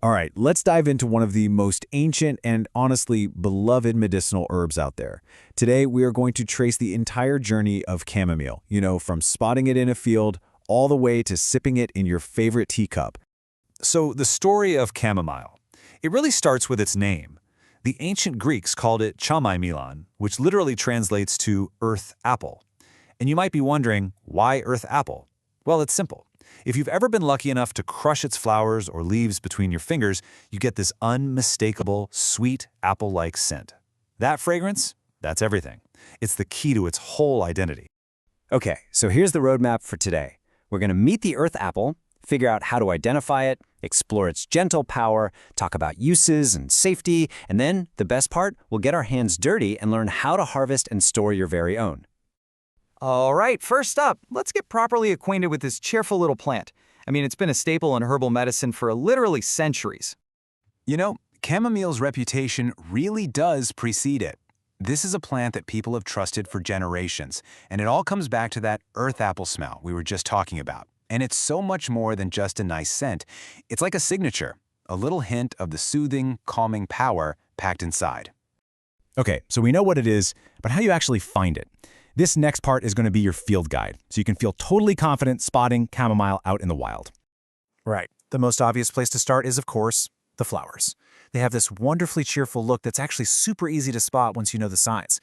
All right, let's dive into one of the most ancient and honestly beloved medicinal herbs out there. Today, we are going to trace the entire journey of chamomile, from spotting it in a field all the way to sipping it in your favorite teacup. So the story of chamomile. It really starts with its name. The ancient Greeks called it Chamomile, which literally translates to earth apple. And you might be wondering, why earth apple? Well, it's simple. If you've ever been lucky enough to crush its flowers or leaves between your fingers, you get this unmistakable, sweet, apple-like scent. That fragrance, that's everything. It's the key to its whole identity. Okay, so here's the roadmap for today. We're going to meet the earth apple, figure out how to identify it, explore its gentle power, talk about uses and safety, and then, the best part, we'll get our hands dirty and learn how to harvest and store your very own. All right, first up, let's get properly acquainted with this cheerful little plant. I mean, it's been a staple in herbal medicine for literally centuries. Chamomile's reputation really does precede it. This is a plant that people have trusted for generations, and it all comes back to that earth apple smell we were just talking about. And it's so much more than just a nice scent. It's like a signature, a little hint of the soothing, calming power packed inside. Okay, so we know what it is, but how do you actually find it? This next part is going to be your field guide, so you can feel totally confident spotting chamomile out in the wild. Right. The most obvious place to start is, of course, the flowers. They have this wonderfully cheerful look that's actually super easy to spot once you know the signs.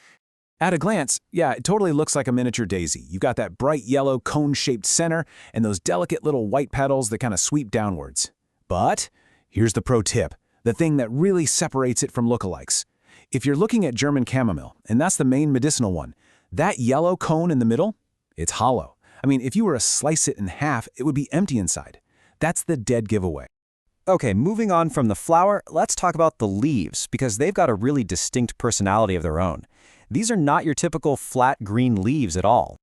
At a glance, yeah, it totally looks like a miniature daisy. You've got that bright yellow cone-shaped center and those delicate little white petals that kind of sweep downwards. But here's the pro tip, the thing that really separates it from lookalikes. If you're looking at German chamomile, and that's the main medicinal one, that yellow cone in the middle, it's hollow. I mean, if you were to slice it in half, it would be empty inside. That's the dead giveaway. Okay, moving on from the flower, let's talk about the leaves, because they've got a really distinct personality of their own. These are not your typical flat green leaves at all.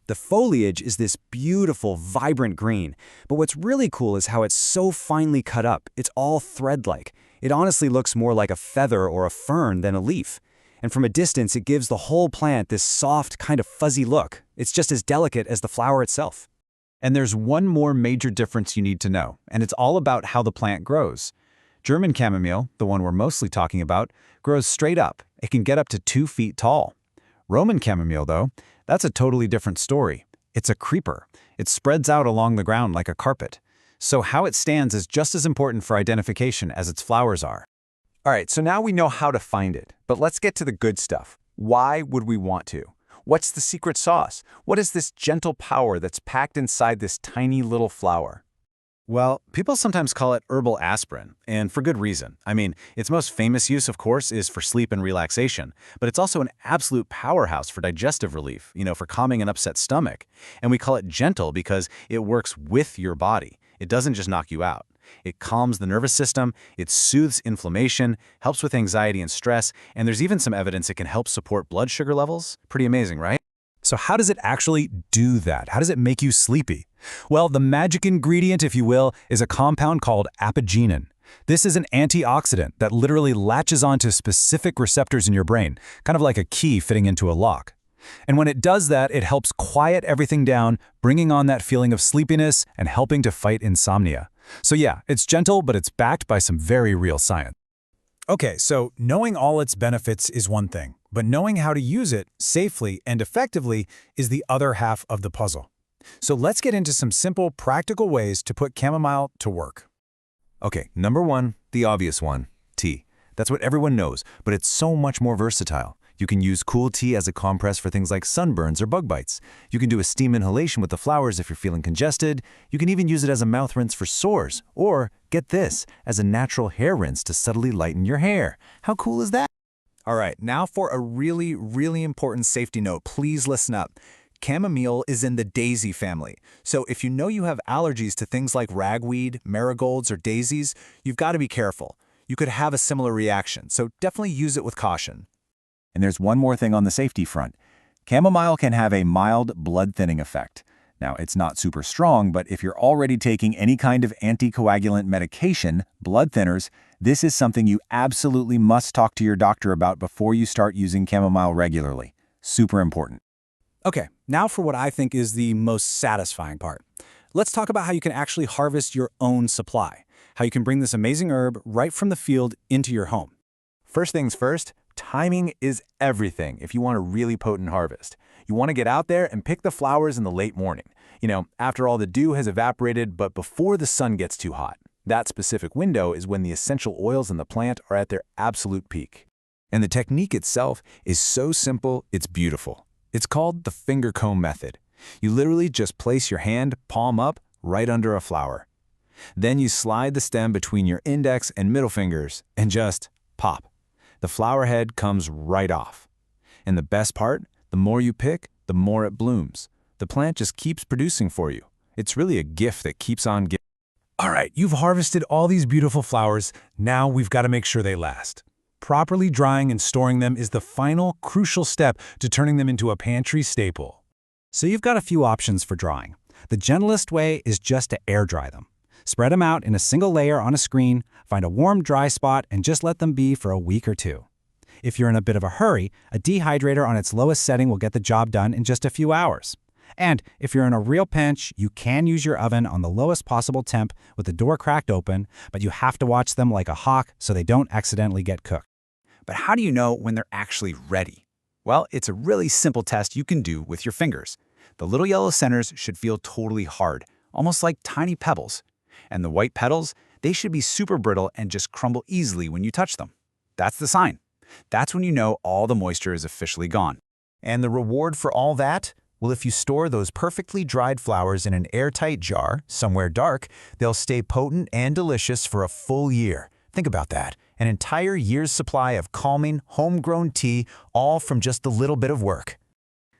The foliage is this beautiful, vibrant green, but what's really cool is how it's so finely cut up. It's all thread-like. It honestly looks more like a feather or a fern than a leaf. And from a distance, it gives the whole plant this soft, kind of fuzzy look. It's just as delicate as the flower itself. And there's one more major difference you need to know, and it's all about how the plant grows. German chamomile, the one we're mostly talking about, grows straight up. It can get up to 2 feet tall. Roman chamomile, though, that's a totally different story. It's a creeper. It spreads out along the ground like a carpet. So how it stands is just as important for identification as its flowers are. All right, so now we know how to find it, but let's get to the good stuff. Why would we want to? What's the secret sauce? What is this gentle power that's packed inside this tiny little flower? Well, people sometimes call it herbal aspirin, and for good reason. I mean, its most famous use, of course, is for sleep and relaxation, but it's also an absolute powerhouse for digestive relief, for calming an upset stomach. And we call it gentle because it works with your body. It doesn't just knock you out. It calms the nervous system, it soothes inflammation, helps with anxiety and stress, and there's even some evidence it can help support blood sugar levels. Pretty amazing, right? So how does it actually do that? How does it make you sleepy? Well, the magic ingredient, if you will, is a compound called apigenin. This is an antioxidant that literally latches onto specific receptors in your brain, kind of like a key fitting into a lock. And when it does that, it helps quiet everything down, bringing on that feeling of sleepiness and helping to fight insomnia. So yeah, it's gentle, but it's backed by some very real science. Okay, so knowing all its benefits is one thing, but knowing how to use it safely and effectively is the other half of the puzzle. So let's get into some simple, practical ways to put chamomile to work. Okay, number one, the obvious one, tea. That's what everyone knows, but it's so much more versatile. You can use cool tea as a compress for things like sunburns or bug bites. You can do a steam inhalation with the flowers if you're feeling congested. You can even use it as a mouth rinse for sores. Or, get this, as a natural hair rinse to subtly lighten your hair. How cool is that? All right, now for a really, really important safety note. Please listen up. Chamomile is in the daisy family. So if you know you have allergies to things like ragweed, marigolds, or daisies, you've got to be careful. You could have a similar reaction, so definitely use it with caution. And there's one more thing on the safety front. Chamomile can have a mild blood-thinning effect. Now, it's not super strong, but if you're already taking any kind of anticoagulant medication, blood thinners, this is something you absolutely must talk to your doctor about before you start using chamomile regularly. Super important. Okay, now for what I think is the most satisfying part. Let's talk about how you can actually harvest your own supply. how you can bring this amazing herb right from the field into your home. First things first, timing is everything if you want a really potent harvest. You want to get out there and pick the flowers in the late morning. After all the dew has evaporated, but before the sun gets too hot. That specific window is when the essential oils in the plant are at their absolute peak. And the technique itself is so simple, it's beautiful. It's called the finger comb method. You literally just place your hand, palm up, right under a flower. Then you slide the stem between your index and middle fingers and just pop. The flower head comes right off. And the best part, the more you pick, the more it blooms. The plant just keeps producing for you. It's really a gift that keeps on giving. All right, you've harvested all these beautiful flowers. Now we've got to make sure they last. Properly drying and storing them is the final, crucial step to turning them into a pantry staple. So you've got a few options for drying. The gentlest way is just to air dry them. Spread them out in a single layer on a screen, find a warm, dry spot, and just let them be for a week or two. If you're in a bit of a hurry, a dehydrator on its lowest setting will get the job done in just a few hours. And if you're in a real pinch, you can use your oven on the lowest possible temp with the door cracked open, but you have to watch them like a hawk so they don't accidentally get cooked. But how do you know when they're actually ready? Well, it's a really simple test you can do with your fingers. The little yellow centers should feel totally hard, almost like tiny pebbles. And the white petals, they should be super brittle and just crumble easily when you touch them. That's the sign. That's when you know all the moisture is officially gone. And the reward for all that? Well, if you store those perfectly dried flowers in an airtight jar, somewhere dark, they'll stay potent and delicious for a full year. Think about that. An entire year's supply of calming, homegrown tea, all from just a little bit of work.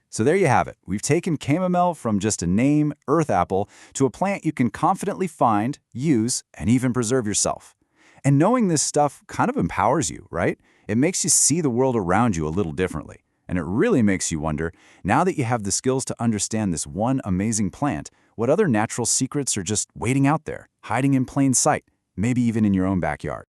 So there you have it. We've taken chamomile from just a name, earth apple, to a plant you can confidently find, use, and even preserve yourself. And knowing this stuff kind of empowers you, right? It makes you see the world around you a little differently. And it really makes you wonder, now that you have the skills to understand this one amazing plant, what other natural secrets are just waiting out there, hiding in plain sight, maybe even in your own backyard.